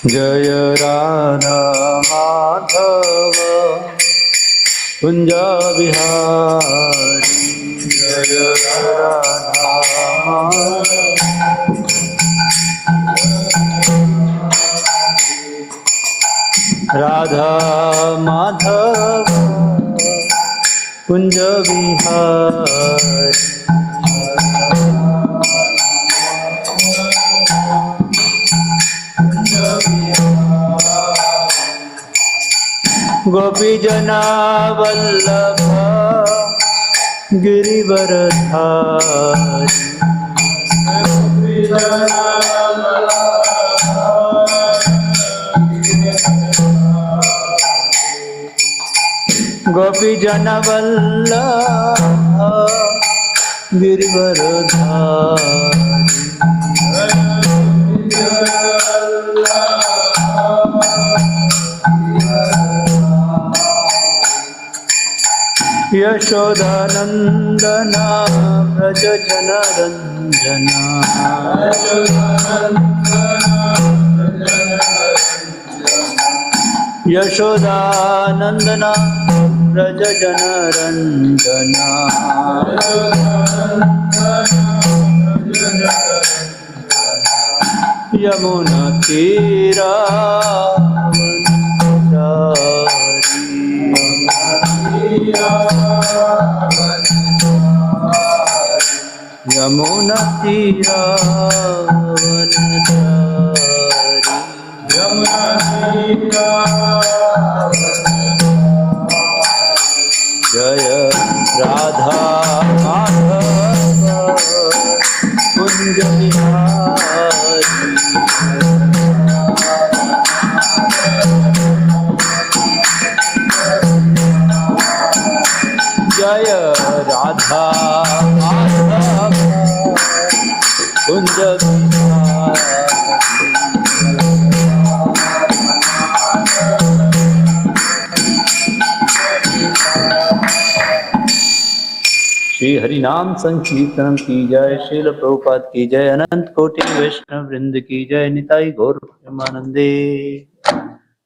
जय राधा माधव कुंज बिहारी, जय राधा राधा माधव कुंज बिहारी। गोपी जना वल्लभ गिरिवरधारी, गोपी जना वल्लभ गिरिवरधारी। यशोदानंदना व्रज जनरंजना, यशोदानंदना व्रज जनरंजना। यमुना तीरा यमुना तीरा जय राधा माधव कुंज बिहारी, जय राधा माधव कुंज बिहारी। श्री हरिनाम संकीर्तनम की जय, श्रील प्रभुपाद की जय, अनंत कोटि वैष्णव वृंद की जय, निताई गौर प्रेमानंदे।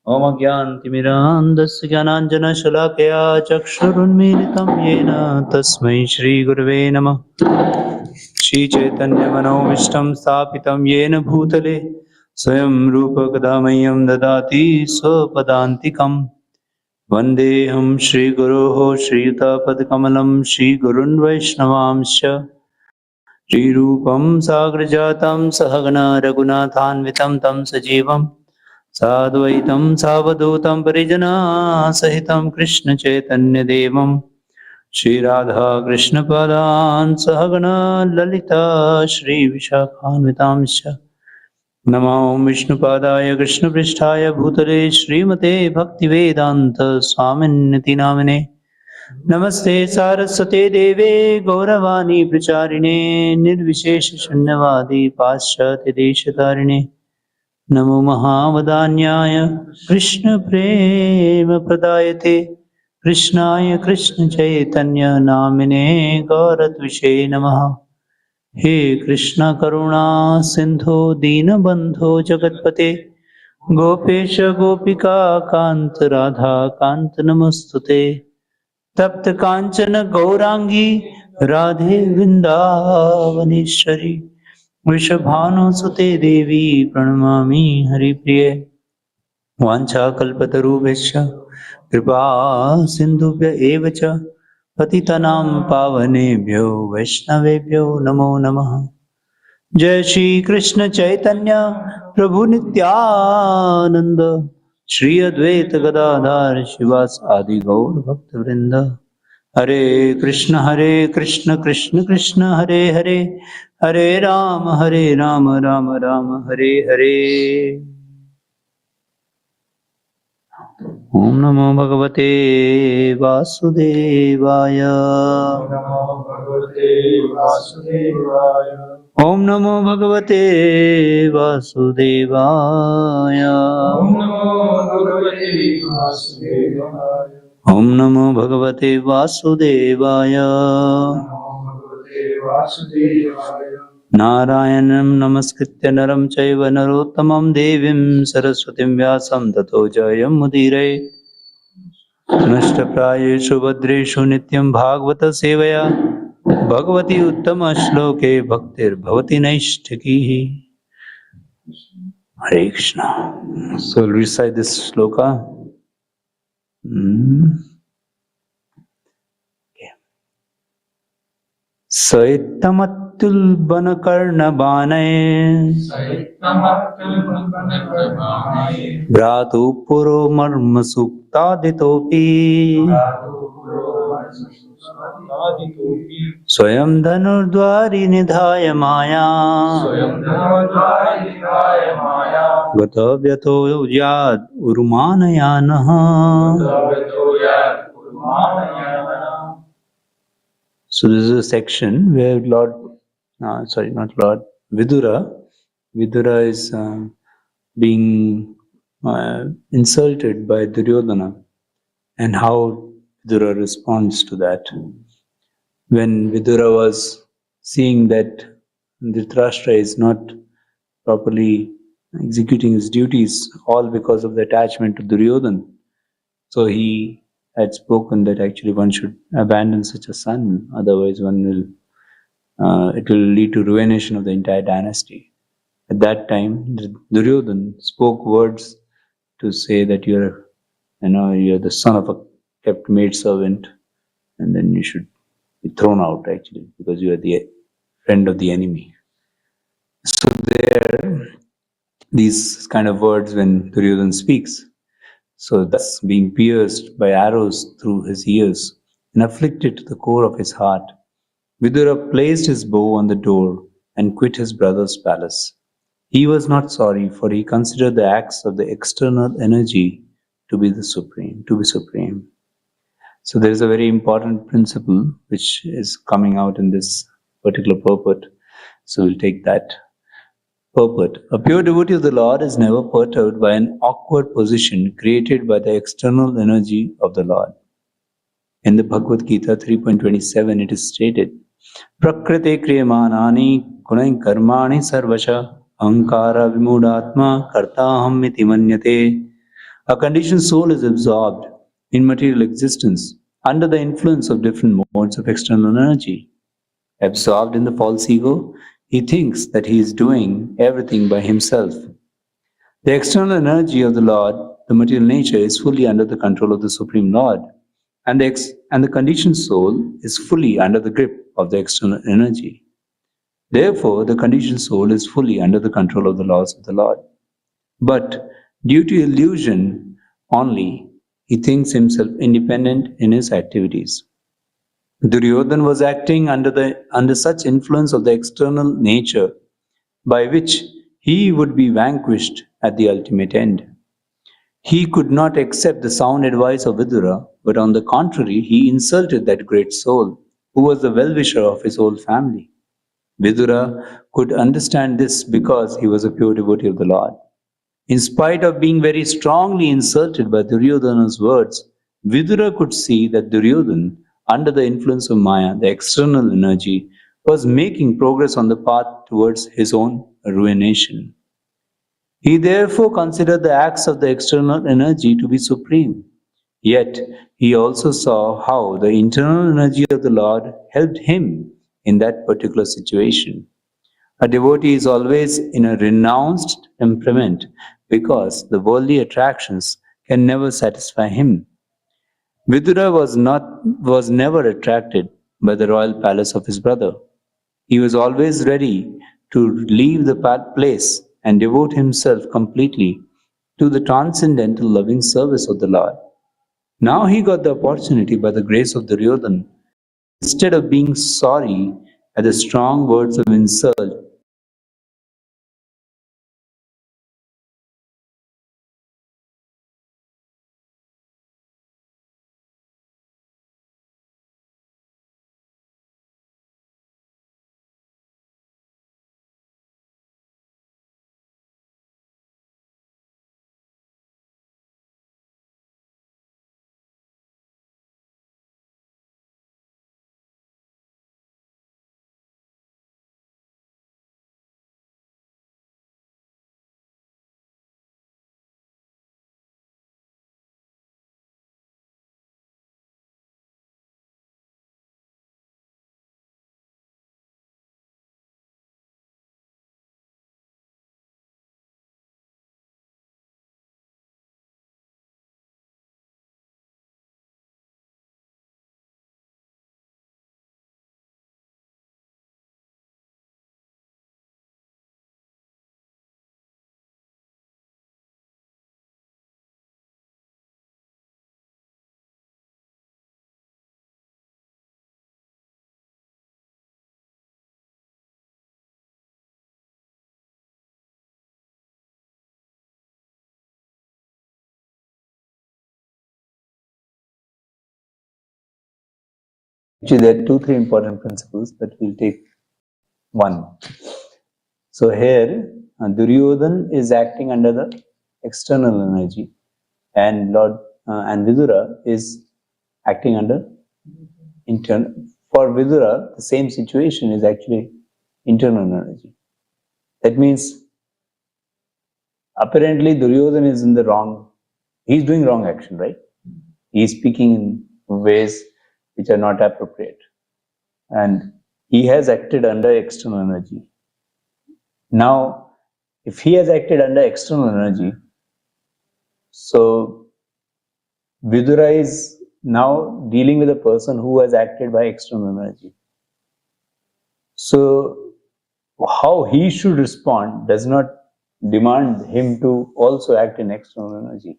ओम अज्ञानतिमिरान्धस्य ज्ञानाञ्जनशलाकया चक्षुरुन्मीलितं येन तस्मै श्रीगुरवे नमः। श्रीचैतन्यमनोभीष्टं स्थापितं येन भूतले स्वयं रूप कदा मह्यं ददाति स्वपदान्तिकम्। वन्देऽहं श्रीगुरोः श्रीयुतापदकमलं श्रीगुरुन् वैष्णवांश्च। श्रीरूपं साग्रजातं सहगना रघुनाथान्वितं तं सजीवं साद्वैतं सावधूतं परिजनासहितं कृष्णचैतन्यदेवं श्रीराधा कृष्णपादान् सहगना ललिता श्रीविशाखान्वितांश्च। नमो विष्णुपादाय कृष्णपृष्ठाय भूतले श्रीमते भक्तिवेदान्त स्वामिन्निति नामिने। नमस्ते सारस्वते देवे गौरवाणी प्रचारिणे, निर्विशेष शून्यवादी पाश्चात्य देशतारिणे। नमो महावदान्याय कृष्ण प्रेम प्रदायते, कृष्णाय कृष्ण चैतन्य नामिने गौरत्विषे नमः। हे कृष्ण करुणा सिंधो दीनबंधो जगत्पते, गोपेश गोपिका कांत राधा कांत नमस्तुते। तप्त कांचन गौरांगी राधे वृंदावनेश्वरी, वृषभानुसुते देवी प्रणमामि हरिप्रिये। वाञ्छाकल्पतरुभ्यश्च कृपा सिन्धुभ्य एव च पतितानां पावनेभ्यो वैष्णवेभ्यो नमो नमः। जय श्री कृष्ण चैतन्य प्रभु नित्यानंद, श्री अद्वैत गदाधर शिवासादि गौर भक्त वृंद। हरे कृष्ण कृष्ण कृष्ण हरे हरे, हरे राम राम राम हरे हरे। ओम नमो भगवते वासुदेवाय, ओम नमो भगवते वासुदेवाय, Om Namo Bhagavate Vasudevaya. Narayanam Namaskritya Naram Chaiva Narottamam Devim Saraswatim Vyasam Tato Jayam Mudire Nashtaprayeshu Bhadreshu Nityam Bhagavata Sevaya Bhagavati Uttama Shloke Bhaktir Bhavati Naishtakihi. Hare Krishna. So we'll recite this shloka. Saitamattulbanakarnabanay Bhratu puro marma suktaditopi Swayam dhanurdvari nidhaya maya Gatavyato yad urmanayanaha. So this is a section where Vidura is being insulted by Duryodhana, and how Vidura responds to that. When Vidura was seeing that Dhritarashtra is not properly executing his duties, all because of the attachment to Duryodhana, so he had spoken that actually one should abandon such a son, otherwise it will lead to ruination of the entire dynasty. At that time, Duryodhana spoke words to say that you're the son of a kept maidservant, and then you should be thrown out actually, because you are the friend of the enemy. So there, these kind of words when Duryodhana speaks, so thus being pierced by arrows through his ears and afflicted to the core of his heart, Vidura placed his bow on the door and quit his brother's palace. He was not sorry, for he considered the acts of the external energy to be supreme. So there is a very important principle which is coming out in this particular purport. So we'll take that. Purport. A pure devotee of the Lord is never perturbed by an awkward position created by the external energy of the Lord. In the Bhagavad Gita 3.27 it is stated, Prakrite kriyamanani kunai karmani sarvasha ankara vimudatma kartaham iti manyate. A conditioned soul is absorbed in material existence under the influence of different modes of external energy. Absorbed in the false ego, he thinks that he is doing everything by himself. The external energy of the Lord, the material nature, is fully under the control of the Supreme Lord, and the conditioned soul is fully under the grip of the external energy. Therefore, the conditioned soul is fully under the control of the laws of the Lord. But due to illusion only, he thinks himself independent in his activities. Duryodhana was acting under such influence of the external nature by which he would be vanquished at the ultimate end. He could not accept the sound advice of Vidura, but on the contrary, he insulted that great soul, who was the well-wisher of his whole family. Vidura could understand this because he was a pure devotee of the Lord. In spite of being very strongly insulted by Duryodhana's words, Vidura could see that Duryodhana, under the influence of Maya, the external energy, was making progress on the path towards his own ruination. He therefore considered the acts of the external energy to be supreme. Yet he also saw how the internal energy of the Lord helped him in that particular situation. A devotee is always in a renounced temperament because the worldly attractions can never satisfy him. Vidura was never attracted by the royal palace of his brother. He was always ready to leave the place and devote himself completely to the transcendental loving service of the Lord. Now he got the opportunity by the grace of Duryodhana. Instead of being sorry at the strong words of insult Actually, there are 2-3 important principles, but we'll take one. So here, Duryodhan is acting under the external energy, and and Vidura is acting under internal. For Vidura, the same situation is actually internal energy. That means apparently Duryodhan is in the wrong. He's doing wrong action, right? He's speaking in ways which are not appropriate, and he has acted under external energy. Now, if he has acted under external energy, so Vidura is now dealing with a person who has acted by external energy. So, how he should respond does not demand him to also act in external energy.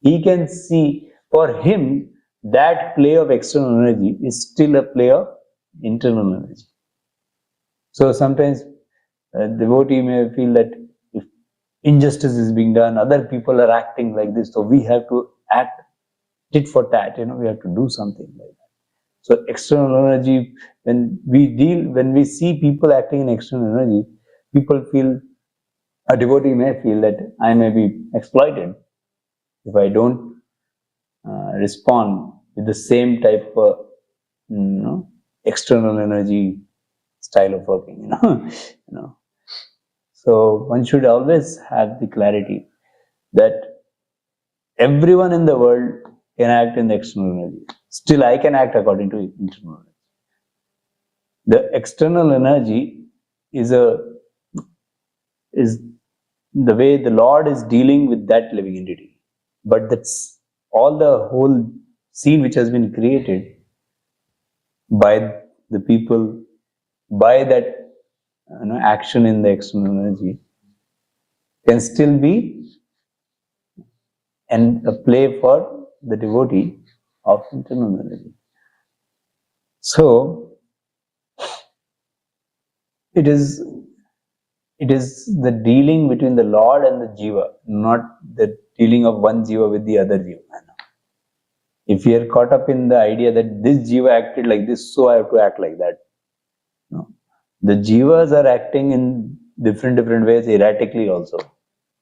He can see, for him, that play of external energy is still a play of internal energy. So sometimes devotee may feel that if injustice is being done, other people are acting like this, so we have to act tit for tat, we have to do something like that. So external energy, when we see people acting in external energy, a devotee may feel that I may be exploited if I don't respond with the same type of external energy style of working, So one should always have the clarity that everyone in the world can act in the external energy. Still, I can act according to internal energy. The external energy is the way the Lord is dealing with that living entity. But that's all the whole scene which has been created by the people, by that action in the external energy, can still be a play for the devotee of internal energy. So it is the dealing between the Lord and the Jiva, not the dealing of one Jiva with the other Jiva. If we are caught up in the idea that this Jiva acted like this, so I have to act like that. No. The Jivas are acting in different ways erratically also.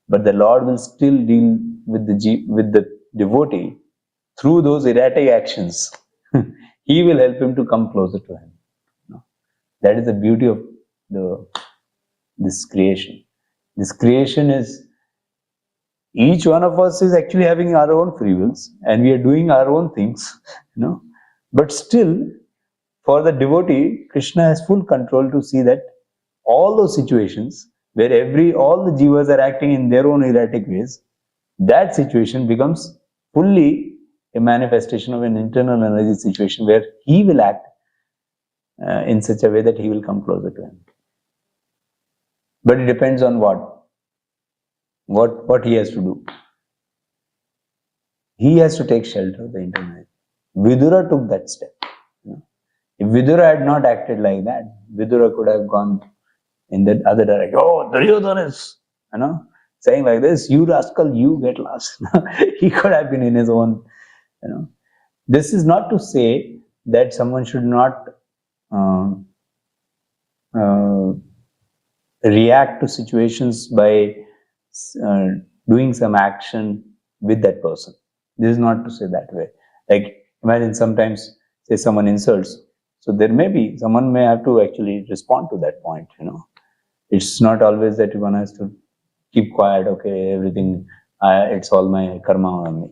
But the Lord will still deal with the devotee through those erratic actions. He will help him to come closer to him. That is the beauty of this creation. This creation is, each one of us is actually having our own free wills, and we are doing our own things, But still, for the devotee, Krishna has full control to see that all those situations where all the jivas are acting in their own erratic ways, that situation becomes fully a manifestation of an internal energy situation where he will act in such a way that he will come closer to him. But it depends on what he has to do. He has to take shelter of the internal energy. Vidura took that step. If Vidura had not acted like that, Vidura could have gone in the other direction. Oh, Duryodhana is, saying like this, you rascal, you get lost. He could have been in his own, This is not to say that someone should not react to situations by doing some action with that person. This is not to say that way. Like, imagine sometimes, say someone insults, so someone may have to actually respond to that point, It's not always that one has to keep quiet, okay, everything, it's all my karma on me,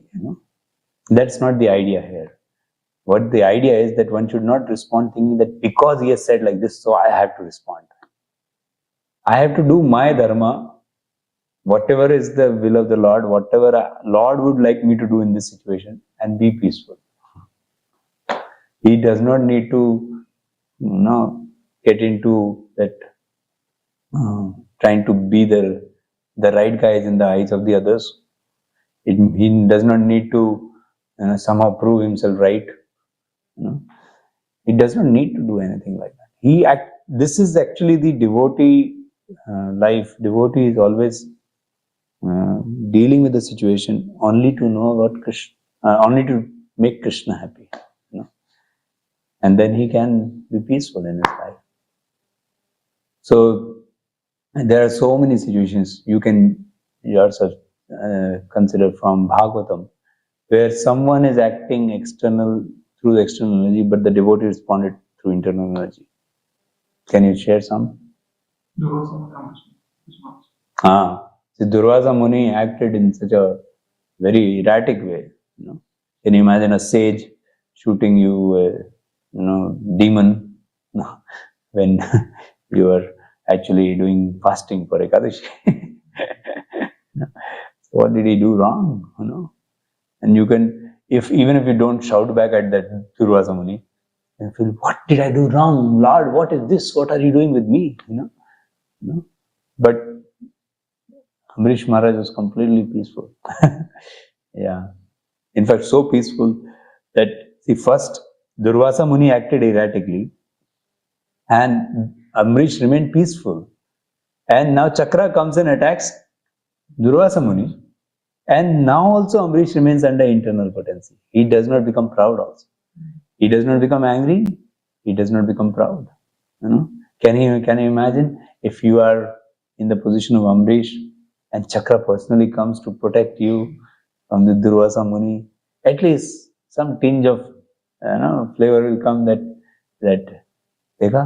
That's not the idea here. What the idea is that one should not respond thinking that because he has said like this, so I have to respond. I have to do my dharma, whatever is the will of the Lord, whatever Lord would like me to do in this situation, and be peaceful. He does not need to, get into that trying to be the right guys in the eyes of the others. He does not need to somehow prove himself right. He does not need to do anything like that. This is actually the devotee life. Devotee is always dealing with the situation only to know about Krishna, only to make Krishna happy. and then he can be peaceful in his life. So there are so many situations you can yourself consider from Bhagavatam, where someone is acting through the external energy, but the devotee responded through internal energy. Can you share some? Durvasa Muni acted in such a very erratic way. Can you imagine a sage shooting you demon when you are actually doing fasting for Ekadashi? So what did he do wrong? And you can, even if you don't shout back at that Durvasa Muni, you feel, what did I do wrong? Lord, what is this? What are you doing with me? But Amrish Maharaj was completely peaceful. Yeah. In fact, so peaceful that, first Durvasa Muni acted erratically and Amrish remained peaceful. And now Chakra comes and attacks Durvasa Muni. And now also Amrish remains under internal potency. He does not become proud also. He does not become angry. He does not become proud. Can you imagine if you are in the position of Amrish and Chakra personally comes to protect you from the Durvasa Muni? At least some tinge of flavor will come that देखा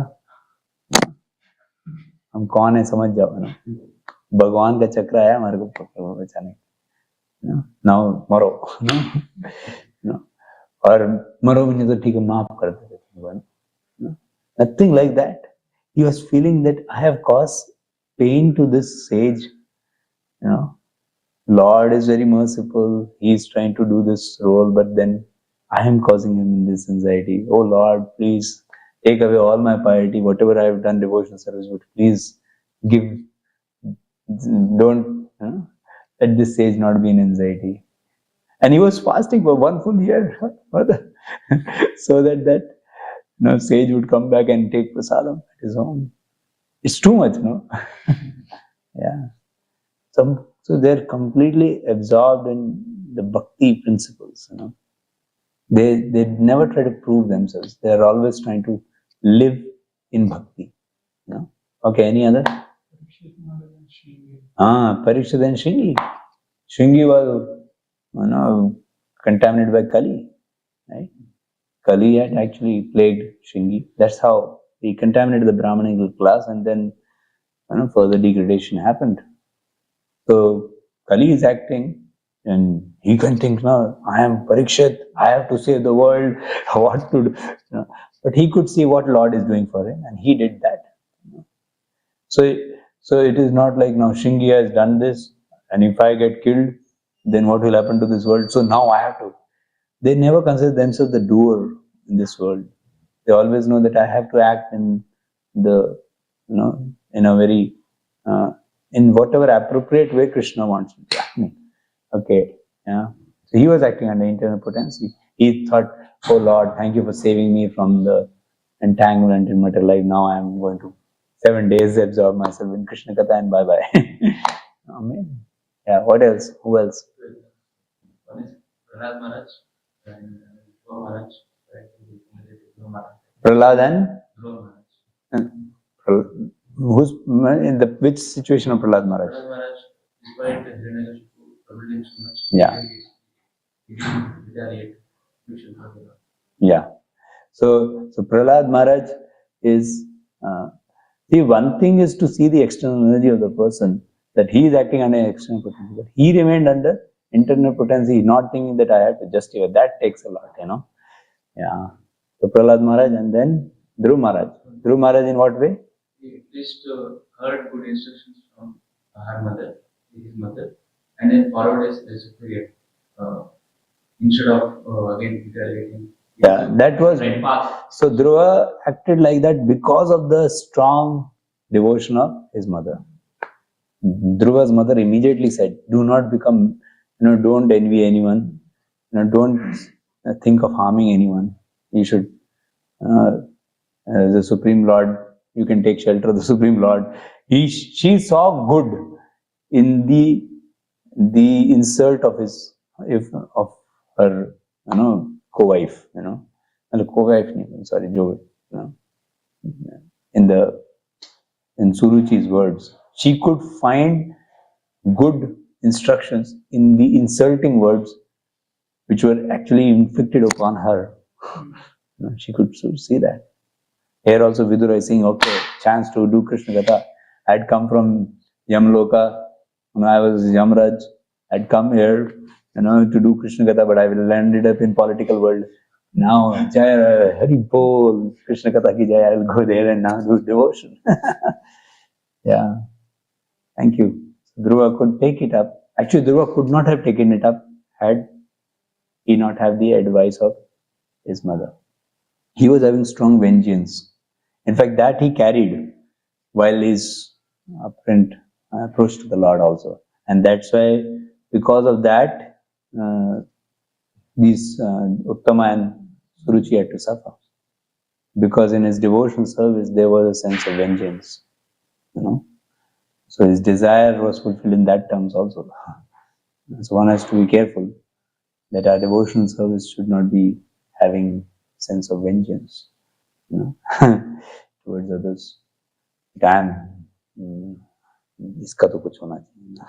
हम कौन है समझ जाओ ना, भगवान का चक्र आया हमारे को बचाने, now मरो, और मरो भी नहीं तो ठीक है माफ कर दे. Nothing like that. He was feeling that I have caused pain to this sage. Lord is very merciful. He is trying to do this role, but then I am causing him this anxiety. Oh Lord, please take away all my piety, whatever I have done devotional service, but please don't let this sage not be in anxiety. And he was fasting for 1 full year, so that sage would come back and take prasadam at his home. It's too much, no? Yeah. So they're completely absorbed in the bhakti principles. They never try to prove themselves. They are always trying to live in bhakti. Okay, any other? Parikshit and Shringi. Shringi was contaminated by Kali, right? Kali had actually plagued Shringi. That's how he contaminated the Brahmanical class, and then further degradation happened. So Kali is acting, and he can think, no, I am Parikshit, I have to save the world, what to do? But he could see what Lord is doing for him, and he did that. So it is not like, now Shringi has done this, and if I get killed, then what will happen to this world? So now I have to. They never consider themselves the doer in this world. They always know that I have to act in the, in a very, in whatever appropriate way Krishna wants me to act. Okay, yeah. So he was acting under internal potency. He thought, oh Lord, thank you for saving me from the entanglement in material life. Now I am going to 7 days absorb myself in Krishna Katha and bye bye. Amen. Yeah, what else? Who else? One is Prahlad Maharaj and Dhruva Maharaj. Prahlad and? Dhruva Maharaj. Who's in the which situation of Prahlad Maharaj? Prahlad Maharaj, despite the Hiranyakashipu troubling so much, yeah, he didn't retaliate. Yeah. So Prahlad Maharaj is, see, one thing is to see the external energy of the person, that he is acting under external potency, but he remained under internal potency, not thinking that I have to justify. That takes a lot, Yeah. So Prahlad Maharaj and then Dhruva Maharaj. Dhruva Maharaj in what way? He at least heard good instructions from her mother, his mother, and then followed his superior instead of again retaliating. Yeah, that was right path. So Dhruva acted like that because of the strong devotion of his mother. Dhruva's mother immediately said, do not become, don't envy anyone, don't think of harming anyone. You should, the Supreme Lord, you can take shelter of the Supreme Lord. She saw good in the insult of her, co-wife, co-wife name, sorry, Joy. In Suruchi's words, she could find good instructions in the insulting words which were actually inflicted upon her. She could see that. Here also Vidura is saying, okay, chance to do Krishna Katha. I had come from Yamloka, when I was Yamraj. I'd come here, to do Krishna Katha, but I landed up in political world. Now, Jaya, Hari Bol, Krishna Katha ki Jaya, I will go there and now do devotion. Yeah, thank you. Dhruva could take it up. Actually, Dhruva could not have taken it up had he not have the advice of his mother. He was having strong vengeance. In fact, that he carried while his apparent approach to the Lord also. And that's why, because of that, these Uttama and Suruchi had to suffer. Because in his devotional service, there was a sense of vengeance. So his desire was fulfilled in that terms also. So one has to be careful that our devotional service should not be having sense of vengeance, towards others. Damn, iska to kuch hona chahiye.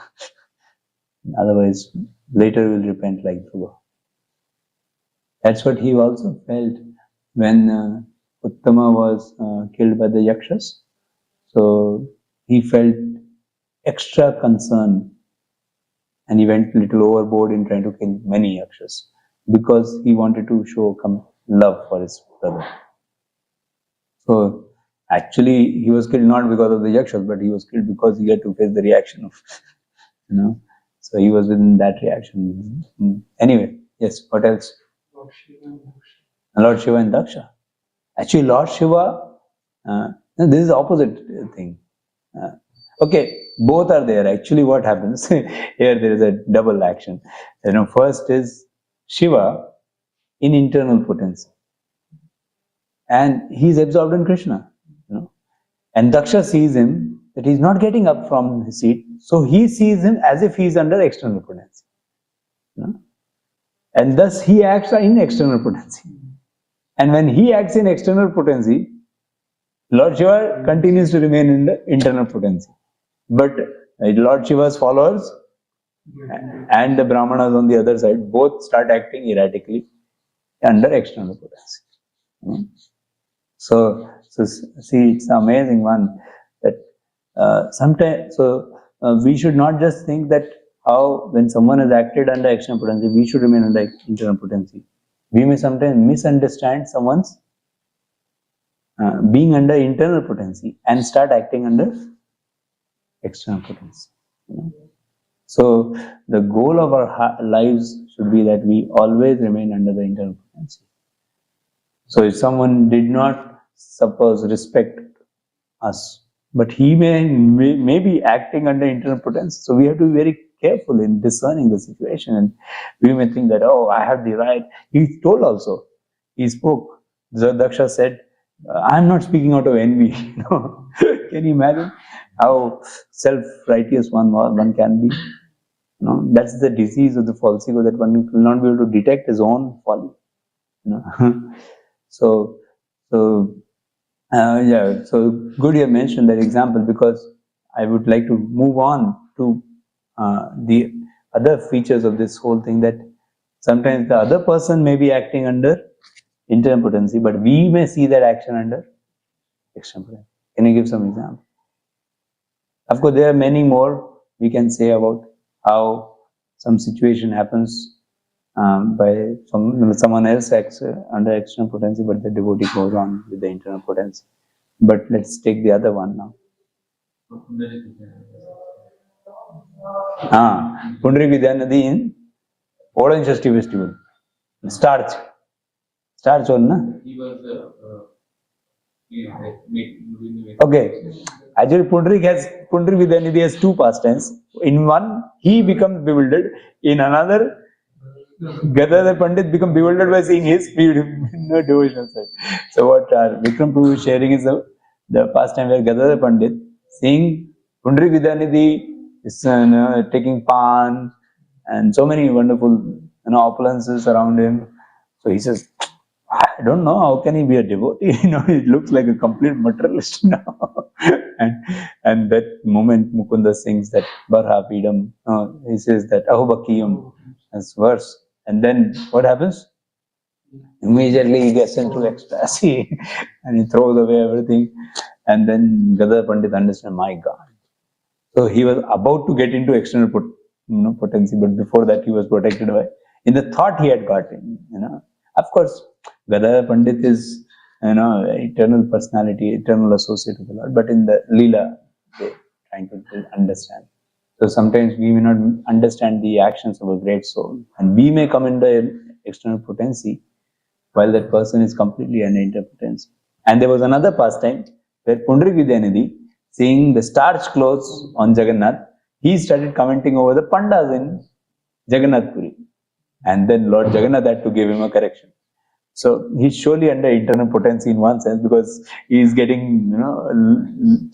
Otherwise, later we'll repent like Dhruva. That's what he also felt when Uttama was killed by the Yakshas. So he felt extra concern and he went a little overboard in trying to kill many Yakshas because he wanted to show love for his brother. So actually he was killed not because of the Yakshas, but he was killed because he had to face the reaction of, So he was within that reaction. Anyway, yes, what else? Lord Shiva and Daksha. Actually, Lord Shiva, this is the opposite thing. Okay, both are there. Actually, what happens here? There is a double action. First is Shiva in internal potency, and he is absorbed in Krishna. And Daksha sees him that he is not getting up from his seat, so he sees him as if he is under external potency, and thus he acts in external potency. And when he acts in external potency, Lord Shiva continues to remain in the internal potency. But Lord Shiva's followers and the Brahmanas on the other side both start acting erratically under external potency. So see, it's an amazing one that sometimes. So we should not just think that when someone has acted under external potency, we should remain under internal potency. We may sometimes misunderstand someone's being under internal potency and start acting under external potency. So the goal of our lives should be that we always remain under the internal potency. So if someone did not, suppose, respect us, but he may be acting under internal potency, so we have to be very careful in discerning the situation. And we may think that, I have the right. He told also, he spoke. Daksha said, I am not speaking out of envy. Can you imagine how self-righteous one can be? That's the disease of the false ego, that one will not be able to detect his own folly. So good you mentioned that example, because I would like to move on to the other features of this whole thing, that sometimes the other person may be acting under internal potency, but we may see that action under external potency. Can you give some example? Of course, there are many more we can say about how some situation happens by someone else acts under external potency, but the devotee goes on with the internal potency. But let's take the other one now. Pundarik Vidyanadi in Odhan Shashti festival. Starch on, na? He was okay. Actually, Pundarik Vidyanidhi has two pastimes. In one, he becomes bewildered. In another, Gadadhar Pandit becomes bewildered by seeing his devotional side. So what Vikram Prabhu is sharing is the pastime where Gadadhar Pandit, seeing Pundarik Vidyanidhi is taking pan and so many wonderful opulences around him. So he says, I don't know, how can he be a devotee? It looks like a complete materialist now. and that moment Mukunda sings that Barha Pidam, he says that Ahubakiyam as verse. And then what happens? Immediately he gets into ecstasy and he throws away everything. And then Gadadhar Pandit understands, my God. So he was about to get into external potency, but before that he was protected by, in the thought he had got in. Of course, Gadadhar Pandit is, eternal personality, eternal associate of the Lord, but in the Leela, they trying to understand. So sometimes we may not understand the actions of a great soul, and we may come into external potency while that person is completely an interpotency. And there was another pastime where Pundarik Vidyanidhi, seeing the starched clothes on Jagannath, he started commenting over the pandas in Jagannath Puri. And then Lord Jagannath had to give him a correction. So he's surely under internal potency in one sense, because he is getting,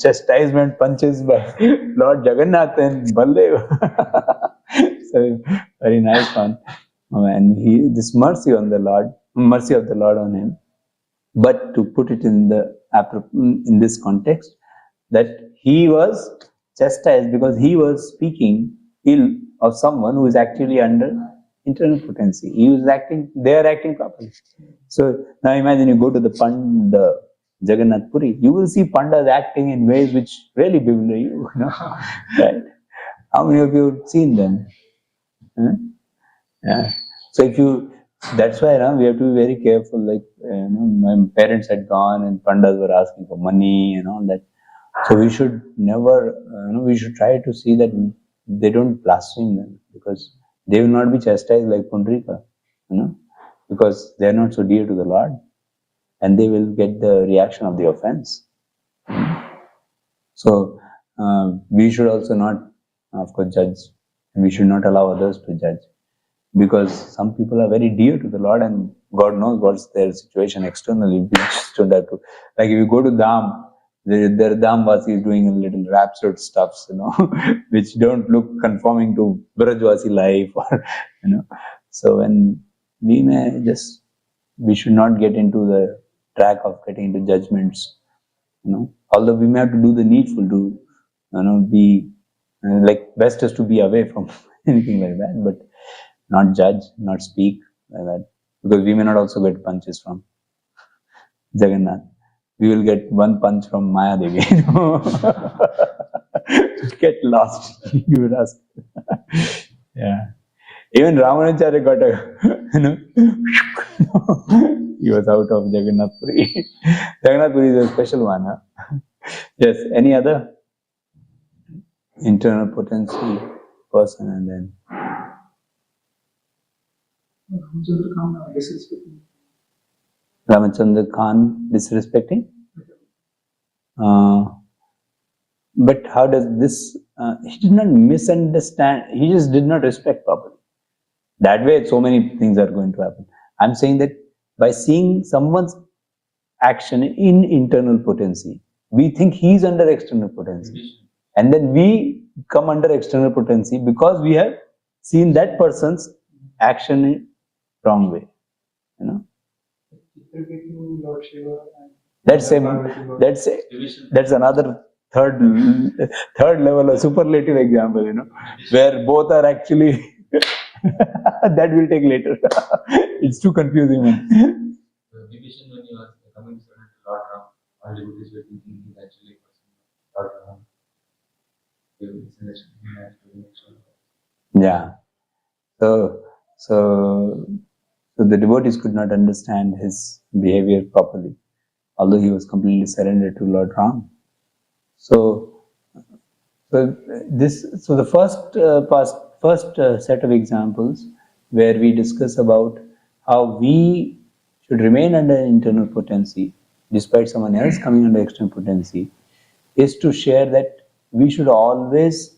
chastisement punches by Lord Jagannath and Baldev. So very nice one. And this mercy of the Lord on him. But to put it in this context, that he was chastised because he was speaking ill of someone who is actually under internal potency. They are acting properly. So now imagine you go to the Jagannath Puri, you will see pandas acting in ways which really bewilder you. Right? How many of you have seen them? Huh? Yeah. So that's why we have to be very careful. Like, my parents had gone and pandas were asking for money and all that. So we should never, we should try to see that they don't blaspheme them, because they will not be chastised like Pundrika, because they are not so dear to the Lord, and they will get the reaction of the offense. So we should also not, of course, judge, and we should not allow others to judge, because some people are very dear to the Lord, and God knows what's their situation externally. We just don't have to, like if you go to Dham, their Dhamvasi is doing a little absurd stuffs, which don't look conforming to Brajvasi life, or, So when we should not get into the track of getting into judgments, although we may have to do the needful to, be, like best is to be away from anything like that, but not judge, not speak like that, because we may not also get punches from Jagannath. We will get one punch from Maya Devi. Get lost. You would ask. Yeah. Even Ramanacharya got he was out of Jagannath Puri. Jagannath Puri is a special one. Huh? Yes. Any other internal potency person, and then Ramachandra Khan disrespecting? But how does this, he did not misunderstand, he just did not respect properly. That way, so many things are going to happen. I'm saying that by seeing someone's action in internal potency, we think he's under external potency. And then we come under external potency because we have seen that person's action in wrong way. That's another third level of superlative example, where both are actually that will take later. It's too confusing. Division when you are coming to Lord Ram, all devotees were thinking he's actually a person, Lord Ram. Yeah. So the devotees could not understand his behavior properly, although he was completely surrendered to Lord Ram. So the first set of examples where we discuss about how we should remain under internal potency despite someone else coming under external potency is to share that we should always,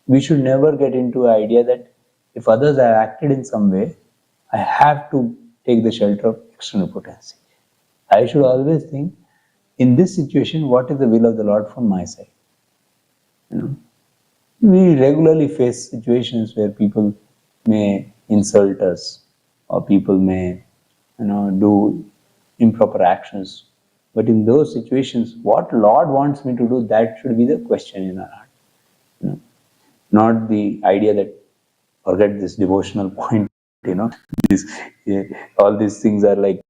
we should never get into the idea that if others have acted in some way, I have to take the shelter of external potency. I should always think, in this situation, what is the will of the Lord from my side? We regularly face situations where people may insult us, or people may do improper actions. But in those situations, what Lord wants me to do, that should be the question in our heart. Not the idea that forget this devotional point, these, all these things are like